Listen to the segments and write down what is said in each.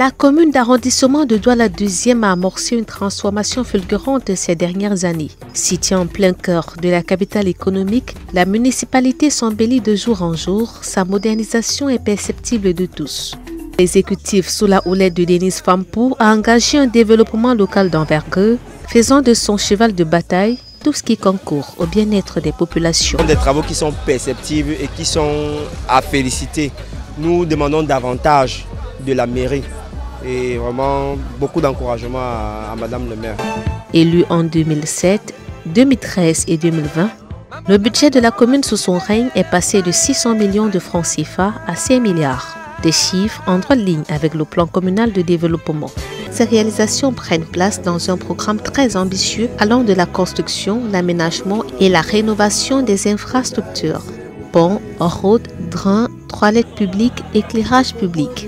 La commune d'arrondissement de Douala 2e a amorcé une transformation fulgurante ces dernières années. Située en plein cœur de la capitale économique, la municipalité s'embellit de jour en jour. Sa modernisation est perceptible de tous. L'exécutif sous la houlette de Denis Fampou a engagé un développement local d'envergure, faisant de son cheval de bataille tout ce qui concourt au bien-être des populations. Des travaux qui sont perceptibles et qui sont à féliciter. Nous demandons davantage de la mairie et vraiment beaucoup d'encouragement à Madame le maire. Élu en 2007, 2013 et 2020, le budget de la commune sous son règne est passé de 600 millions de francs CFA à 5 milliards. Des chiffres en droite ligne avec le plan communal de développement. Ces réalisations prennent place dans un programme très ambitieux allant de la construction, l'aménagement et la rénovation des infrastructures. Ponts, routes, drains, toilettes publiques, éclairage public.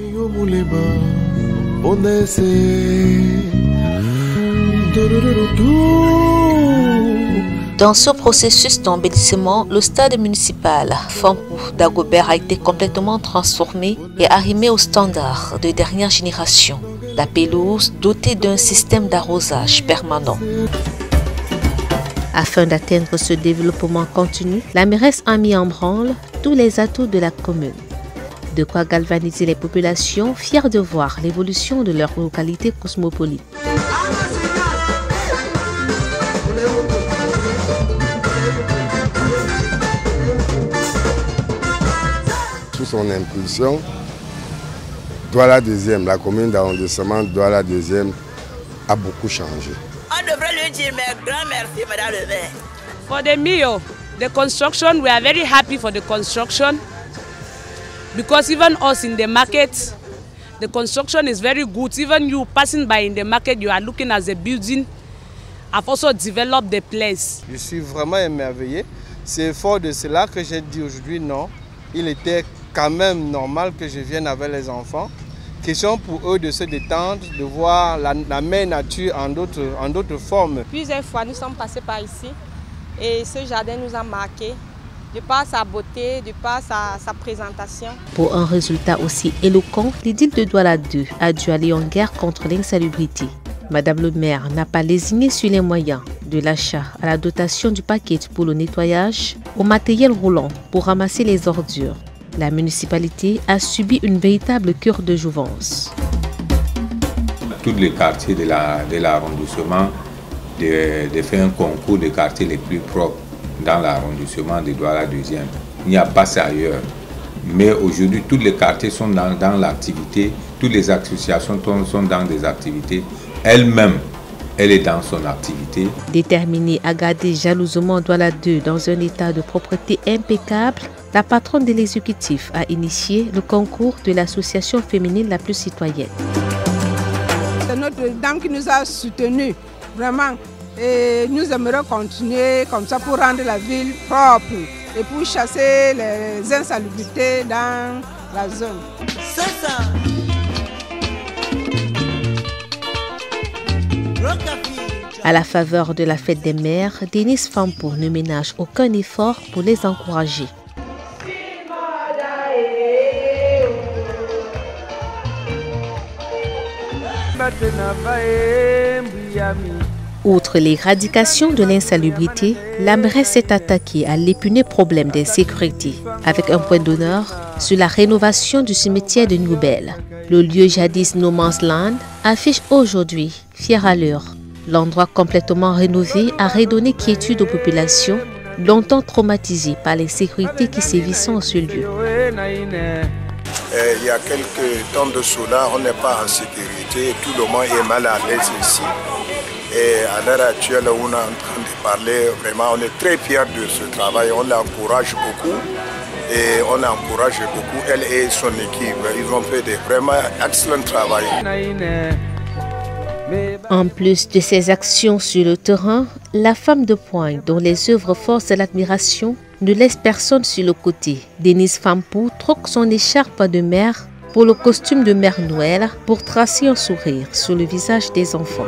Dans ce processus d'embellissement, le stade municipal Fampou d'Agobert a été complètement transformé et arrimé aux standards de dernière génération. La pelouse dotée d'un système d'arrosage permanent. Afin d'atteindre ce développement continu, la mairesse a mis en branle tous les atouts de la commune. De quoi galvaniser les populations fières de voir l'évolution de leur localité cosmopolite. Sous son impulsion, Douala 2e, la commune d'arrondissement Douala 2e a beaucoup changé. On devrait lui dire un grand merci, Madame le maire. For the MIO, the construction, we are very happy for the construction because even us in the market, the construction is very good. Even you passing by in the market, you are looking at the building. I've also developed the place. Je suis vraiment émerveillé. C'est fort de cela que j'ai dit aujourd'hui non. Il était quand même normal que je vienne avec les enfants. Question pour eux de se détendre, de voir la mère nature en d'autres formes. Plusieurs fois, nous sommes passés par ici et ce jardin nous a marqué de par sa beauté, de par sa présentation. Pour un résultat aussi éloquent, l'idylle de Douala 2 a dû aller en guerre contre l'insalubrité. Madame le maire n'a pas lésiné sur les moyens, de l'achat à la dotation du paquet pour le nettoyage, au matériel roulant pour ramasser les ordures. La municipalité a subi une véritable cure de jouvence. Tous les quartiers de l'arrondissement de faire un concours des quartiers les plus propres dans l'arrondissement de Douala 2e. Il n'y a pas ça ailleurs. Mais aujourd'hui, tous les quartiers sont dans l'activité, toutes les associations sont dans des activités. Elle-même, elle est dans son activité. Déterminée à garder jalousement Douala 2 dans un état de propreté impeccable, la patronne de l'exécutif a initié le concours de l'association féminine la plus citoyenne. C'est notre dame qui nous a soutenus, vraiment. Et nous aimerions continuer comme ça pour rendre la ville propre et pour chasser les insalubrités dans la zone. C'est ça. À la faveur de la fête des mères, Denis Fampou ne ménage aucun effort pour les encourager. Outre l'éradication de l'insalubrité, la mairesse s'est attaquée à l'épineux problème d'insécurité, avec un point d'honneur sur la rénovation du cimetière de Noubel. Le lieu jadis No Man's Land affiche aujourd'hui, fière allure. L'endroit complètement rénové a redonné quiétude aux populations, longtemps traumatisées par l'insécurité qui sévissait en ce lieu. Il y a quelques temps de cela, on n'est pas en sécurité, tout le monde est mal à l'aise ici. Et à l'heure actuelle, on est en train de parler, vraiment, on est très fiers de ce travail, on l'encourage beaucoup. Et on encourage beaucoup elle et son équipe. Ils ont fait de vraiment excellent travail. En plus de ses actions sur le terrain, la femme de pointe dont les œuvres forcent l'admiration ne laisse personne sur le côté. Denis Fampou troque son écharpe de mère pour le costume de Mère Noël pour tracer un sourire sur le visage des enfants.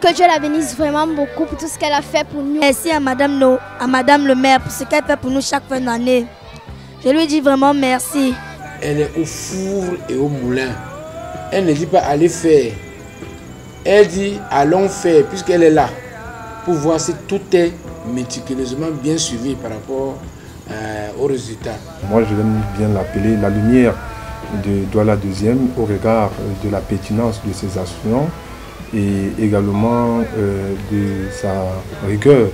Que Dieu la bénisse vraiment beaucoup pour tout ce qu'elle a fait pour nous. Merci à Madame le maire pour ce qu'elle fait pour nous chaque fin d'année. Je lui dis vraiment merci. elle est au four et au moulin. Elle ne dit pas allez faire. Elle dit allons faire puisqu'elle est là pour voir si tout est méticuleusement bien suivi par rapport aux résultats. Moi je l'aime bien l'appeler la lumière de Douala deuxième au regard de la pertinence de ses actions et également de sa rigueur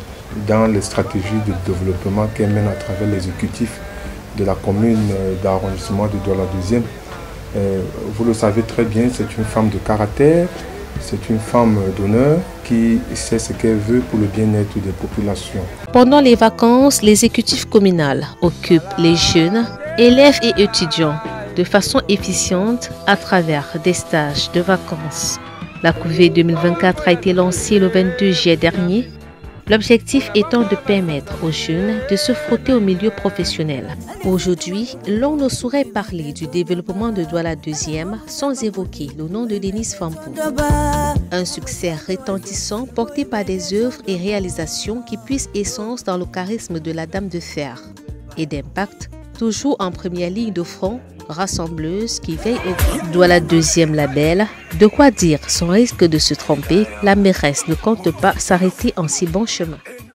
dans les stratégies de développement qu'elle mène à travers l'exécutif de la commune d'arrondissement de Douala deuxième. Vous le savez très bien, c'est une femme de caractère, c'est une femme d'honneur qui sait ce qu'elle veut pour le bien-être des populations. Pendant les vacances, l'exécutif communal occupe les jeunes, élèves et étudiants de façon efficiente à travers des stages de vacances. La couvée 2024 a été lancée le 22 juillet dernier. L'objectif étant de permettre aux jeunes de se frotter au milieu professionnel. Aujourd'hui, l'on ne saurait parler du développement de Douala deuxième sans évoquer le nom de Denise Fampou. Un succès retentissant porté par des œuvres et réalisations qui puissent essence dans le charisme de la Dame de Fer et d'impact, toujours en première ligne de front, rassembleuse qui veille au Douala deuxième label. De quoi dire, sans risque de se tromper, la mairesse ne compte pas s'arrêter en si bon chemin.